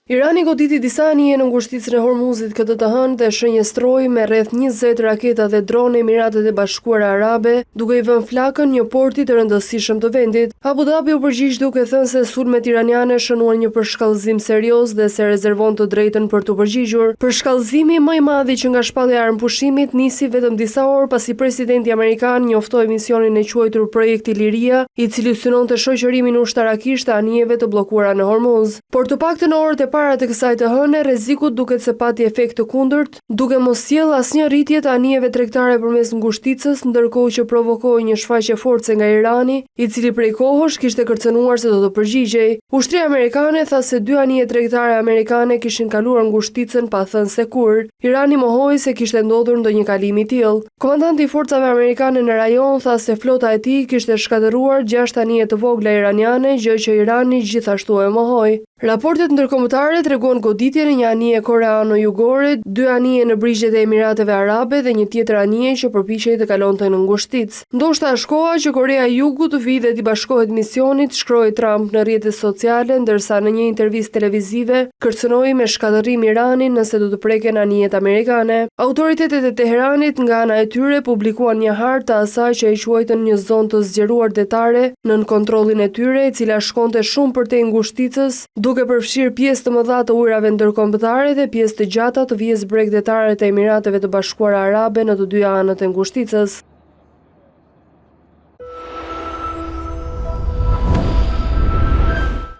Irani goditi disa anije në ngushticën e Hormuzit këtë të hënë dhe shënjestroi me rreth 20 raketa dhe drone Emiratet e Bashkuara Arabe, duke i vënë flakën një porti të rëndësishëm të vendit. Abu Dhabi u përgjigj duke thënë se sulmet iraniane shënuan një përshkallëzim serioz dhe se rezervon të drejtën për të përgjigjur. Përshkallëzimi më i madh që nga shpallja e armëpushimit nisi vetëm disa orë pasi presidenti amerikan njoftoi misionin e quajtur Projekti Liria, i cili synonte shoqërimin ushtarakisht të anijeve të bllokuara në Hormuz. Por të paktën orët e para të kësaj të hëne, rrezikut duket se pati efekt të kundërt, duke mos sjellë asnjë rritje të anijeve tregtare përmes ngushticës, ndërkohë që provokoi një shfaqje force nga Irani, i cili prej kohësh kishte kërcënuar se do të përgjigjej. Ushtria amerikane tha se 2 anije tregtare amerikane kishin kaluar ngushticën pa thënë se kur. Irani mohoi se kishte ndodhur ndonjë kalim i tillë. Komandanti i forcave amerikane në rajon tha se flota e tij kishte shkatëruar 6 anije të vogla iraniane, gjë që Irani gjithashtu e mohoi. Raportet ndërkombëtare tregojnë goditjen e një anije koreano-jugore, 2 anije në brigjet e Emirateve Arabe dhe një tjetër anije që përpiqej të kalonte në ngushticë. Ndoshta është koha që Korea e Jugut të vijë dhe të bashkohet misionit, shkroi Trump në rrjetet sociale, ndërsa në një intervistë televizive kërcënoi me shkatërrim Iranin nëse do të preken anijet amerikane. Autoritetet e Teheranit nga ana e tyre publikuan një hartë të asaj që e quajtën një zonë të zgjeruar detare nën kontrollin e tyre, e cila shkonte shumë përtej ngushticës, duke përfshirë pjesë të mëdha të ujrave ndërkombëtare dhe pjesë të gjata të vijës bregdetare të Emirateve të Bashkuara Arabe në të 2 anët e ngushticës.